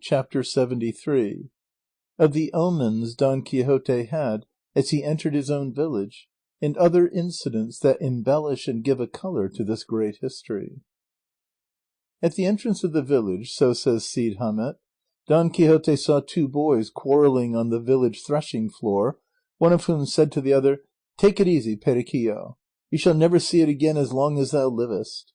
Chapter 73 of the omens Don Quixote had as he entered his own village, and other incidents that embellish and give a colour to this great history. At the entrance of the village, so says Cide Hamete, Don Quixote saw two boys quarrelling on the village threshing floor, one of whom said to the other, "Take it easy, Periquillo, you shall never see it again as long as thou livest."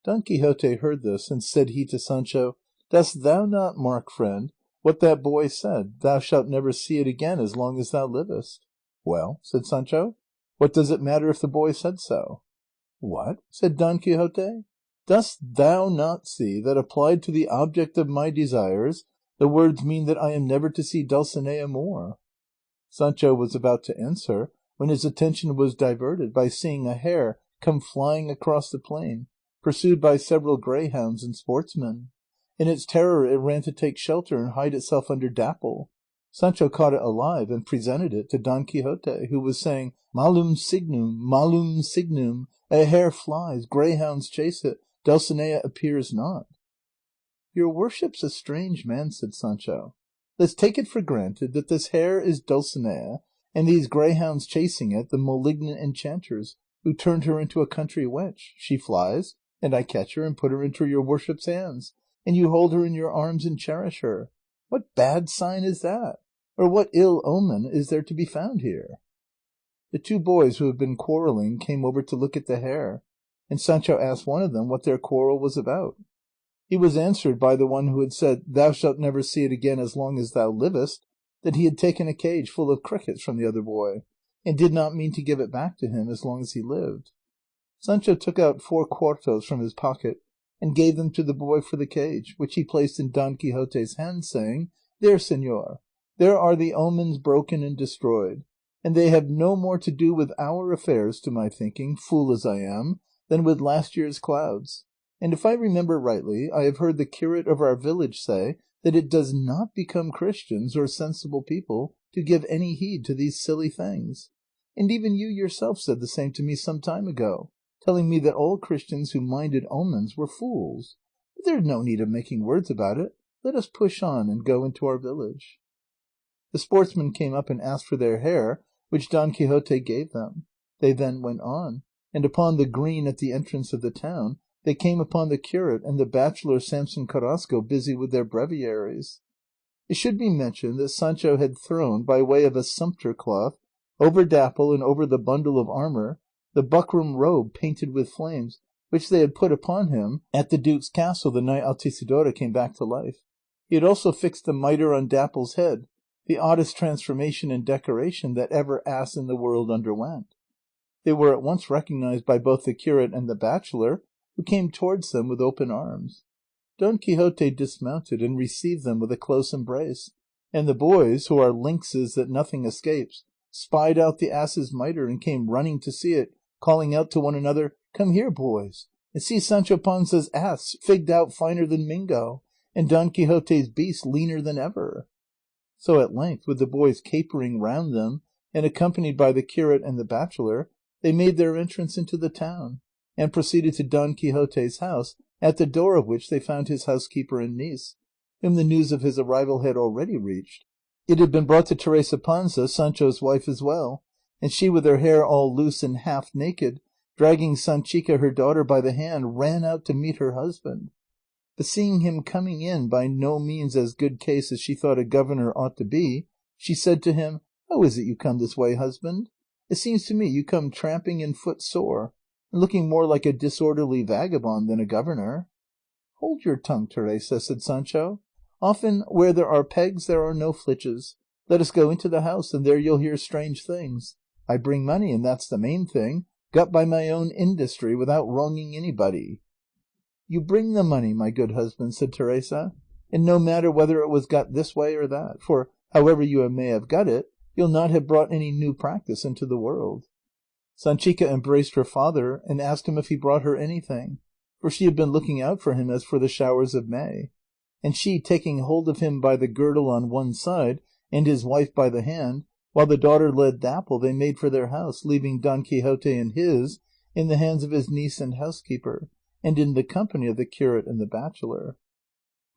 Don Quixote heard this, and said he to Sancho, "Dost thou not mark, friend, what that boy said, thou shalt never see it again as long as thou livest?" "Well," said Sancho, "what does it matter if the boy said so?" "What?" said Don Quixote, "dost thou not see that applied to the object of my desires the words mean that I am never to see Dulcinea more?" Sancho was about to answer when his attention was diverted by seeing a hare come flying across the plain, pursued by several greyhounds and sportsmen. In its terror it ran to take shelter and hide itself under Dapple. Sancho caught it alive and presented it to Don Quixote, who was saying, "Malum signum, a hare flies, greyhounds chase it, Dulcinea appears not." "Your worship's a strange man," said Sancho. "Let's take it for granted that this hare is Dulcinea, and these greyhounds chasing it the malignant enchanters who turned her into a country wench. She flies, and I catch her and put her into your worship's hands, and you hold her in your arms and cherish her. What bad sign is that? Or what ill omen is there to be found here?" The two boys who had been quarrelling came over to look at the hare, and Sancho asked one of them what their quarrel was about. He was answered by the one who had said, "Thou shalt never see it again as long as thou livest," that he had taken a cage full of crickets from the other boy, and did not mean to give it back to him as long as he lived. Sancho took out 4 cuartos from his pocket, and gave them to the boy for the cage, which he placed in Don Quixote's hand, saying, "There, señor, there are the omens broken and destroyed, and they have no more to do with our affairs, to my thinking, fool as I am, than with last year's clouds. And if I remember rightly, I have heard the curate of our village say that it does not become Christians or sensible people to give any heed to these silly things. And even you yourself said the same to me some time ago, telling me that all Christians who minded omens were fools. But there's no need of making words about it. Let us push on and go into our village." The sportsmen came up and asked for their hare, which Don Quixote gave them. They then went on, and upon the green at the entrance of the town they came upon the curate and the bachelor Samson Carrasco busy with their breviaries. It should be mentioned that Sancho had thrown, by way of a sumpter cloth, over Dapple and over the bundle of armour, the buckram robe painted with flames, which they had put upon him at the duke's castle the night Altisidora came back to life. He had also fixed the mitre on Dapple's head, the oddest transformation and decoration that ever ass in the world underwent. They were at once recognized by both the curate and the bachelor, who came towards them with open arms. Don Quixote dismounted and received them with a close embrace, and the boys, who are lynxes that nothing escapes, spied out the ass's mitre and came running to see it, calling out to one another, "Come here, boys, and see Sancho Panza's ass figged out finer than Mingo, and Don Quixote's beast leaner than ever." So at length, with the boys capering round them, and accompanied by the curate and the bachelor, they made their entrance into the town, and proceeded to Don Quixote's house, at the door of which they found his housekeeper and niece, whom the news of his arrival had already reached. It had been brought to Teresa Panza, Sancho's wife, as well, and she, with her hair all loose and half naked, dragging Sanchica her daughter by the hand, ran out to meet her husband. But seeing him coming in by no means as good case as she thought a governor ought to be, she said to him, "How is it you come this way, husband? It seems to me you come tramping and footsore, and looking more like a disorderly vagabond than a governor." "Hold your tongue, Teresa," said Sancho. "Often where there are pegs there are no flitches. Let us go into the house, and there you'll hear strange things. I bring money, and that's the main thing, got by my own industry without wronging anybody." "You bring the money, my good husband," said Teresa, "and no matter whether it was got this way or that, for, however you may have got it, you'll not have brought any new practice into the world." Sanchica embraced her father, and asked him if he brought her anything, for she had been looking out for him as for the showers of May; and she, taking hold of him by the girdle on one side, and his wife by the hand, while the daughter led Dapple, they made for their house, leaving Don Quixote and his in the hands of his niece and housekeeper, and in the company of the curate and the bachelor.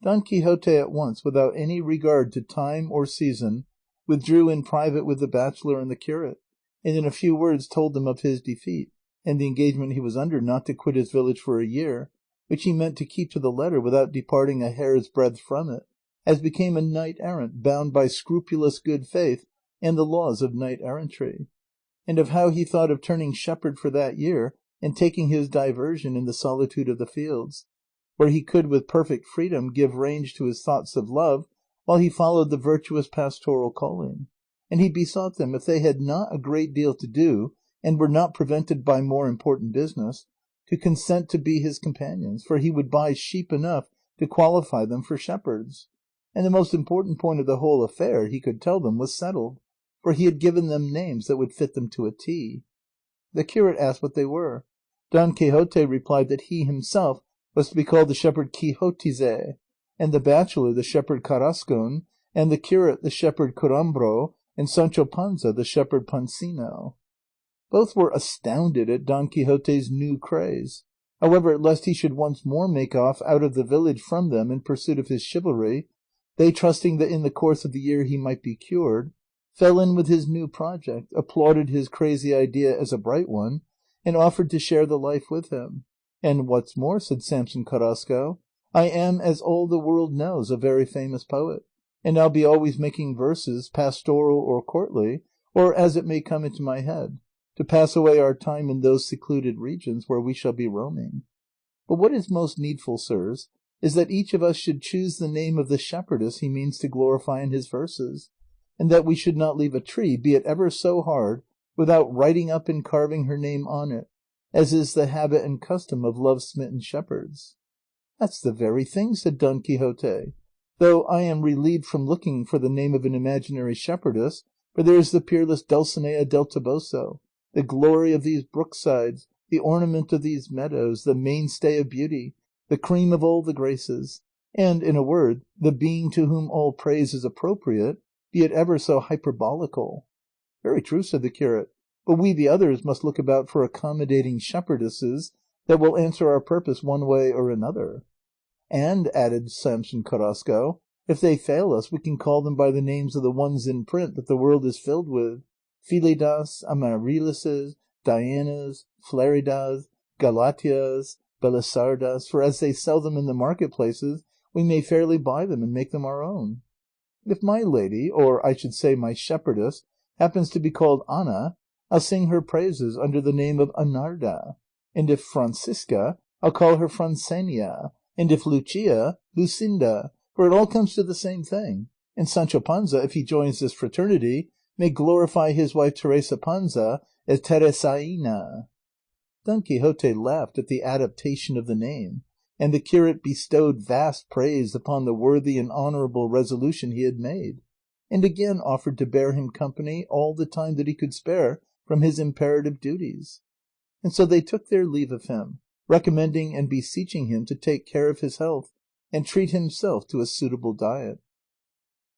Don Quixote at once, without any regard to time or season, withdrew in private with the bachelor and the curate, and in a few words told them of his defeat, and the engagement he was under not to quit his village for a year, which he meant to keep to the letter without departing a hair's breadth from it, as became a knight-errant bound by scrupulous good faith and the laws of knight-errantry, and of how he thought of turning shepherd for that year and taking his diversion in the solitude of the fields, where he could with perfect freedom give range to his thoughts of love while he followed the virtuous pastoral calling. And he besought them, if they had not a great deal to do and were not prevented by more important business, to consent to be his companions, for he would buy sheep enough to qualify them for shepherds. And the most important point of the whole affair, he could tell them, was settled, for he had given them names that would fit them to a T. The curate asked what they were. Don Quixote replied that he himself was to be called the shepherd Quixotize, and the bachelor the shepherd Carrascon, and the curate the shepherd Curambro, and Sancho Panza the shepherd Pancino. Both were astounded at Don Quixote's new craze. However, lest he should once more make off out of the village from them in pursuit of his chivalry, they, trusting that in the course of the year he might be cured, fell in with his new project, applauded his crazy idea as a bright one, and offered to share the life with him. And what's more, said Samson Carrasco, I am, as all the world knows, a very famous poet, and I'll be always making verses, pastoral or courtly, or as it may come into my head, to pass away our time in those secluded regions where we shall be roaming. But what is most needful, sirs, is that each of us should choose the name of the shepherdess he means to glorify in his verses, and that we should not leave a tree, be it ever so hard, without writing up and carving her name on it, as is the habit and custom of love-smitten shepherds. That's the very thing, said Don Quixote, though I am relieved from looking for the name of an imaginary shepherdess, for there is the peerless Dulcinea del Toboso, the glory of these brooksides, the ornament of these meadows, the mainstay of beauty, the cream of all the graces, and, in a word, the being to whom all praise is appropriate, be it ever so hyperbolical. Very true, said the curate, but we the others must look about for accommodating shepherdesses that will answer our purpose one way or another. And, added Samson Carrasco, if they fail us, we can call them by the names of the ones in print that the world is filled with, Filidas, Amarilises, Dianas, Fleridas, Galatias, Belisardas, for as they sell them in the marketplaces, we may fairly buy them and make them our own. If my lady, or I should say my shepherdess, happens to be called Ana, I'll sing her praises under the name of Anarda, and if Francisca, I'll call her Francenia, and if Lucia, Lucinda, for it all comes to the same thing, and Sancho Panza, if he joins this fraternity, may glorify his wife Teresa Panza as Teresaina. Don Quixote laughed at the adaptation of the name, and the curate bestowed vast praise upon the worthy and honourable resolution he had made, and again offered to bear him company all the time that he could spare from his imperative duties. And so they took their leave of him, recommending and beseeching him to take care of his health and treat himself to a suitable diet.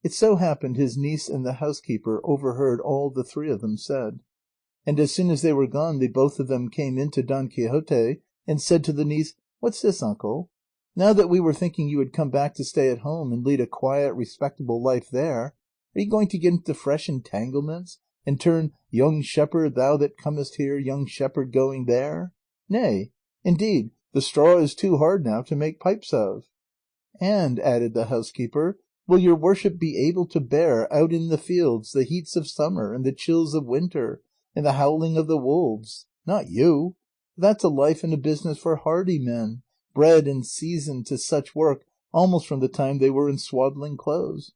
It so happened his niece and the housekeeper overheard all the three of them said, and as soon as they were gone they both of them came in to Don Quixote and said to the niece, "What's this, uncle? Now that we were thinking you had come back to stay at home and lead a quiet, respectable life there, are you going to get into fresh entanglements, and turn young shepherd, thou that comest here, young shepherd going there? Nay, indeed, the straw is too hard now to make pipes of." "And," added the housekeeper, "will your worship be able to bear, out in the fields, the heats of summer, and the chills of winter, and the howling of the wolves? Not you. That's a life and a business for hardy men, bred and seasoned to such work almost from the time they were in swaddling clothes.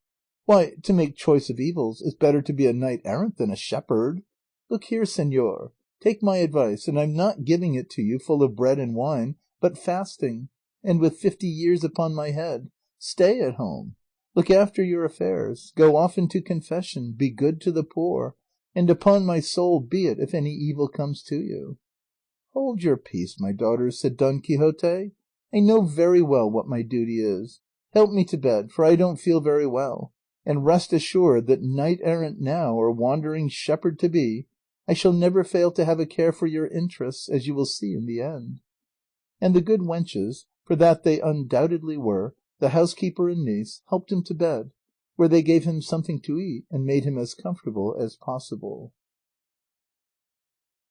Why, to make choice of evils, it's better to be a knight-errant than a shepherd. Look here, señor, take my advice, and I'm not giving it to you full of bread and wine, but fasting, and with 50 years upon my head. Stay at home. Look after your affairs, go often to confession, be good to the poor, and upon my soul be it if any evil comes to you." "Hold your peace, my daughters," said Don Quixote. "I know very well what my duty is. Help me to bed, for I don't feel very well, and rest assured that knight-errant now, or wandering shepherd to be, I shall never fail to have a care for your interests, as you will see in the end." And the good wenches, for that they undoubtedly were, the housekeeper and niece helped him to bed, where they gave him something to eat and made him as comfortable as possible.